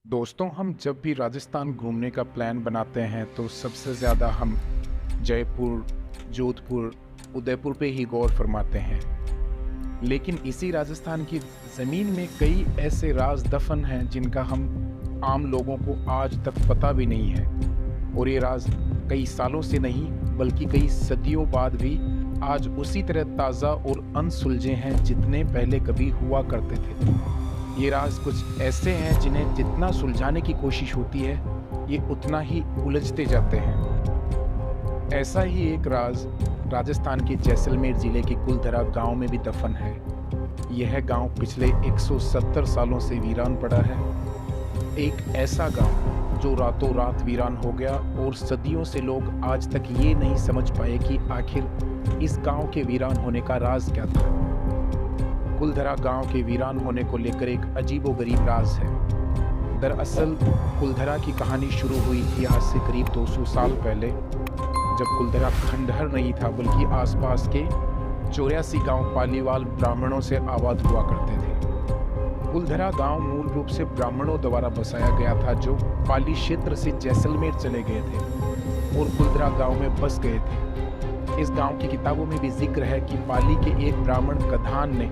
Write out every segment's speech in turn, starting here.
दोस्तों, हम जब भी राजस्थान घूमने का प्लान बनाते हैं तो सबसे ज़्यादा हम जयपुर, जोधपुर, उदयपुर पे ही गौर फरमाते हैं। लेकिन इसी राजस्थान की ज़मीन में कई ऐसे राज दफ़न हैं जिनका हम आम लोगों को आज तक पता भी नहीं है। और ये राज कई सालों से नहीं बल्कि कई सदियों बाद भी आज उसी तरह ताज़ा और अनसुलझे हैं जितने पहले कभी हुआ करते थे। ये राज कुछ ऐसे हैं जिन्हें जितना सुलझाने की कोशिश होती है, ये उतना ही उलझते जाते हैं। ऐसा ही एक राज राजस्थान के जैसलमेर जिले के कुलधरा गांव में भी दफन है। यह गांव पिछले 170 सालों से वीरान पड़ा है। एक ऐसा गांव जो रातों रात वीरान हो गया और सदियों से लोग आज तक ये नहीं समझ पाए कि आखिर इस गांव के वीरान होने का राज क्या था। कुलधरा गांव के वीरान होने को लेकर एक अजीबोगरीब राज है। दरअसल कुलधरा की कहानी शुरू हुई थी आज से करीब 200 साल पहले, जब कुलधरा खंडहर नहीं था बल्कि आसपास के 84 गांव पालीवाल ब्राह्मणों से आबाद हुआ करते थे। कुलधरा गांव मूल रूप से ब्राह्मणों द्वारा बसाया गया था जो पाली क्षेत्र से जैसलमेर चले गए थे और कुलधरा गांव में बस गए थे। इस गांव की किताबों में भी जिक्र है कि पाली के एक ब्राह्मण कधान ने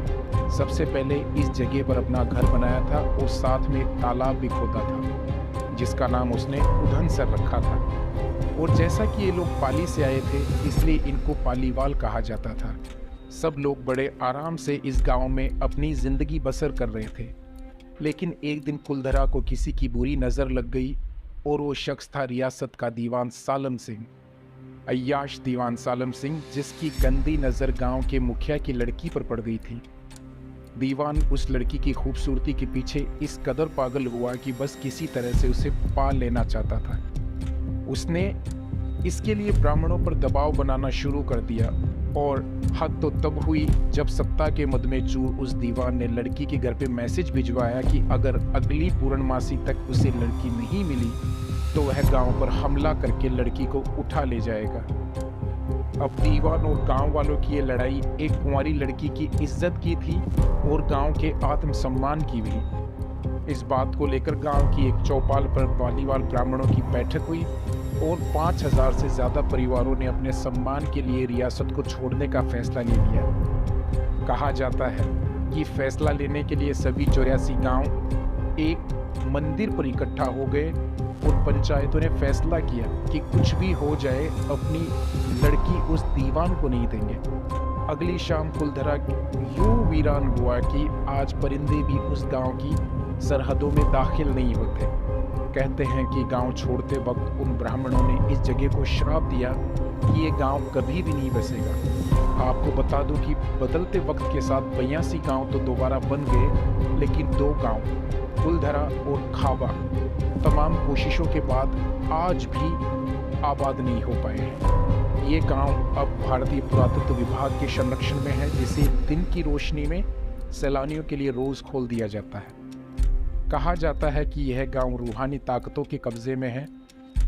सबसे पहले इस जगह पर अपना घर बनाया था और साथ में एक तालाब भी खोदा था जिसका नाम उसने उधनसर रखा था। और जैसा कि ये लोग पाली से आए थे इसलिए इनको पालीवाल कहा जाता था। सब लोग बड़े आराम से इस गांव में अपनी जिंदगी बसर कर रहे थे। लेकिन एक दिन कुलधरा को किसी की बुरी नज़र लग गई और वो शख्स था रियासत का दीवान सालम सिंह, अय्याश दीवान सालम सिंह, जिसकी गंदी नज़र गांव के मुखिया की लड़की पर पड़ गई थी। दीवान उस लड़की की खूबसूरती के पीछे इस कदर पागल हुआ कि बस किसी तरह से उसे पा लेना चाहता था। उसने इसके लिए ब्राह्मणों पर दबाव बनाना शुरू कर दिया और हद तो तब हुई जब सत्ता के मद में चूर उस दीवान ने लड़की के घर पे मैसेज भिजवाया कि अगर अगली पूर्णमासी तक उसे लड़की नहीं मिली तो वह गांव पर हमला करके लड़की को उठा ले जाएगा। अब दीवान और गांव वालों की ये लड़ाई एक कुंवारी लड़की की इज्जत की थी और गांव के आत्मसम्मान की भी। इस बात को लेकर गांव की एक चौपाल पर पालीवाल ब्राह्मणों की बैठक हुई और 5000 से ज़्यादा परिवारों ने अपने सम्मान के लिए रियासत को छोड़ने का फैसला ले लिया। कहा जाता है कि फैसला लेने के लिए सभी 84 गांव एक मंदिर पर इकट्ठा हो गए और पंचायतों ने फैसला किया कि कुछ भी हो जाए अपनी लड़की उस दीवान को नहीं देंगे। अगली शाम कुलधरा यूं वीरान हुआ कि आज परिंदे भी उस गांव की सरहदों में दाखिल नहीं होते। कहते हैं कि गांव छोड़ते वक्त उन ब्राह्मणों ने इस जगह को श्राप दिया कि ये गांव कभी भी नहीं बसेगा। आपको बता दूं कि बदलते वक्त के साथ 82 गांव तो दोबारा बन गए, लेकिन 2 गांव कुलधरा और खाबा तमाम कोशिशों के बाद आज भी आबाद नहीं हो पाए हैं। ये गांव अब भारतीय पुरातत्व विभाग के संरक्षण में है, जिसे दिन की रोशनी में सैलानियों के लिए रोज खोल दिया जाता है। कहा जाता है कि यह गांव रूहानी ताकतों के कब्जे में है।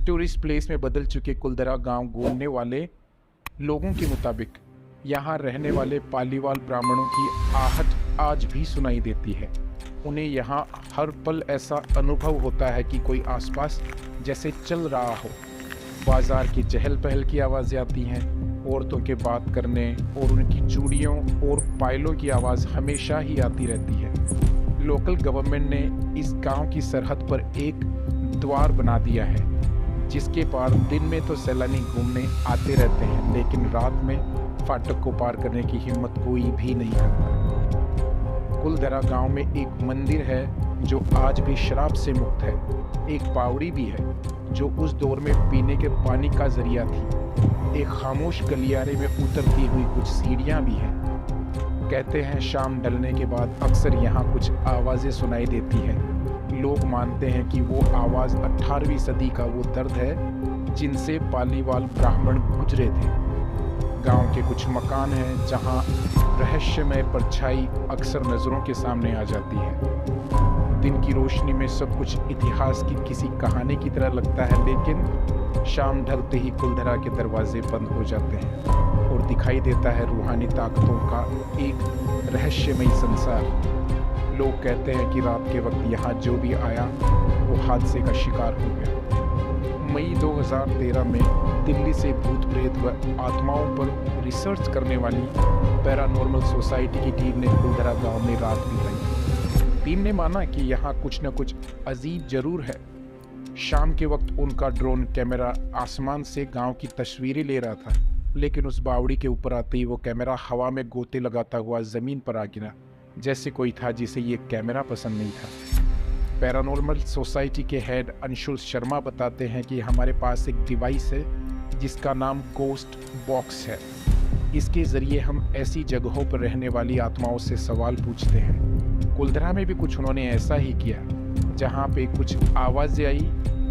टूरिस्ट प्लेस में बदल चुके कुलधरा गांव घूमने वाले लोगों के मुताबिक यहाँ रहने वाले पालीवाल ब्राह्मणों की आहट आज भी सुनाई देती है। उन्हें यहाँ हर पल ऐसा अनुभव होता है कि कोई आसपास जैसे चल रहा हो। बाजार की चहल पहल की आवाज़ें आती हैं, औरतों के बात करने और उनकी चूड़ियों और पायलों की आवाज़ हमेशा ही आती रहती है। लोकल गवर्नमेंट ने इस गांव की सरहद पर एक द्वार बना दिया है जिसके पार दिन में तो सैलानी घूमने आते रहते हैं, लेकिन रात में फाटक को पार करने की हिम्मत कोई भी नहीं करता। कुलधरा गांव में एक मंदिर है जो आज भी शराब से मुक्त है। एक बावड़ी भी है जो उस दौर में पीने के पानी का जरिया थी। एक खामोश गलियारे में उतरती हुई कुछ सीढ़ियां भी हैं। कहते हैं शाम ढलने के बाद अक्सर यहाँ कुछ आवाज़ें सुनाई देती हैं। लोग मानते हैं कि वो आवाज़ 18वीं सदी का वो दर्द है जिनसे पालीवाल ब्राह्मण गुजरे थे। गांव के कुछ मकान हैं जहां रहस्यमय परछाई अक्सर नज़रों के सामने आ जाती है। दिन की रोशनी में सब कुछ इतिहास की किसी कहानी की तरह लगता है, लेकिन शाम ढलते ही कुलधरा के दरवाजे बंद हो जाते हैं और दिखाई देता है रूहानी ताकतों का एक रहस्यमयी संसार। लोग कहते हैं कि रात के वक्त यहाँ जो भी आया वो हादसे का शिकार हो गया। मई 2013 में दिल्ली से भूत प्रेत व आत्माओं पर रिसर्च करने वाली पैरानॉर्मल सोसाइटी की टीम ने कुलधरा गांव में रात बिताई। टीम ने माना कि यहाँ कुछ न कुछ अजीब जरूर है। शाम के वक्त उनका ड्रोन कैमरा आसमान से गांव की तस्वीरें ले रहा था, लेकिन उस बावड़ी के ऊपर आते ही वो कैमरा हवा में गोते लगाता हुआ जमीन पर आ गिरा, जैसे कोई था जिसे ये कैमरा पसंद नहीं था। पैरानॉर्मल सोसाइटी के हेड अंशुल शर्मा बताते हैं कि हमारे पास एक डिवाइस है जिसका नाम गोस्ट बॉक्स है। इसके ज़रिए हम ऐसी जगहों पर रहने वाली आत्माओं से सवाल पूछते हैं। कुलधरा में भी कुछ उन्होंने ऐसा ही किया। जहाँ पे कुछ आवाज़ें आई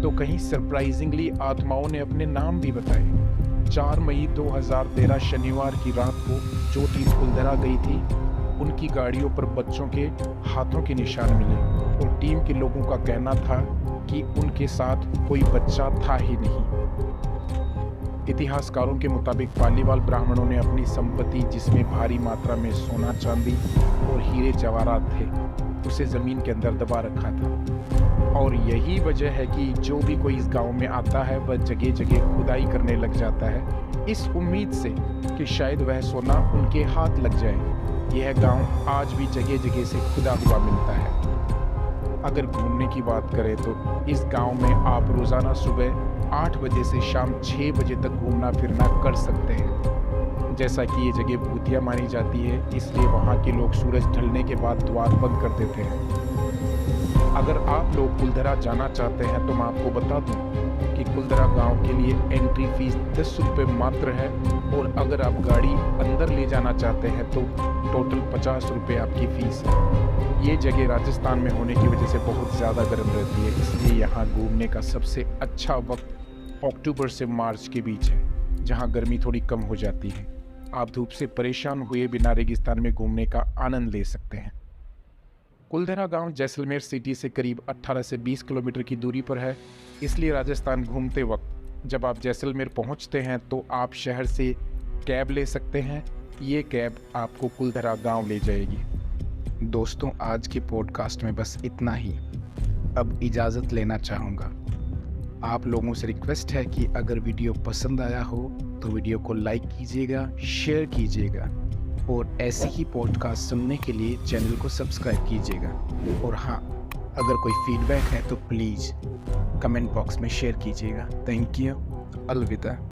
तो कहीं सरप्राइजिंगली आत्माओं ने अपने नाम भी बताए। 4 मई 2013 शनिवार की रात को जो टीम कुलधरा गई थी, उनकी गाड़ियों पर बच्चों के हाथों के निशान मिले और टीम के लोगों का कहना था कि उनके साथ कोई बच्चा था ही नहीं। इतिहासकारों के मुताबिक पालीवाल ब्राह्मणों ने अपनी संपत्ति, जिसमें भारी मात्रा में सोना चांदी और हीरे जवाहरात थे, उसे जमीन के अंदर दबा रखा था। और यही वजह है कि जो भी कोई इस गांव में आता है वह जगह जगह खुदाई करने लग जाता है, इस उम्मीद से कि शायद वह सोना उनके हाथ लग जाए। यह गांव आज भी जगह जगह से खुदा हुआ मिलता है। अगर घूमने की बात करें तो इस गांव में आप रोज़ाना सुबह 8 बजे से शाम 6 बजे तक घूमना फिरना कर सकते हैं। जैसा कि ये जगह भूतिया मानी जाती है, इसलिए वहाँ के लोग सूरज ढलने के बाद द्वार बंद कर देते हैं। अगर आप लोग कुलधरा जाना चाहते हैं तो मैं आपको बता दूं कि कुलधरा गांव के लिए एंट्री फीस 10 रुपये मात्र है, और अगर आप गाड़ी अंदर ले जाना चाहते हैं तो टोटल 50 रुपये आपकी फ़ीस है। ये जगह राजस्थान में होने की वजह से बहुत ज़्यादा गर्म रहती है, इसलिए यहाँ घूमने का सबसे अच्छा वक्त अक्टूबर से मार्च के बीच है, जहाँ गर्मी थोड़ी कम हो जाती है। आप धूप से परेशान हुए बिना रेगिस्तान में घूमने का आनंद ले सकते हैं। कुलधरा गांव जैसलमेर सिटी से करीब 18 से 20 किलोमीटर की दूरी पर है, इसलिए राजस्थान घूमते वक्त जब आप जैसलमेर पहुंचते हैं तो आप शहर से कैब ले सकते हैं। ये कैब आपको कुलधरा गांव ले जाएगी। दोस्तों, आज के पॉडकास्ट में बस इतना ही। अब इजाज़त लेना चाहूँगा। आप लोगों से रिक्वेस्ट है कि अगर वीडियो पसंद आया हो तो वीडियो को लाइक कीजिएगा, शेयर कीजिएगा, और ऐसे ही पॉडकास्ट सुनने के लिए चैनल को सब्सक्राइब कीजिएगा। और हाँ, अगर कोई फीडबैक है तो प्लीज़ कमेंट बॉक्स में शेयर कीजिएगा। Thank you. अलविदा।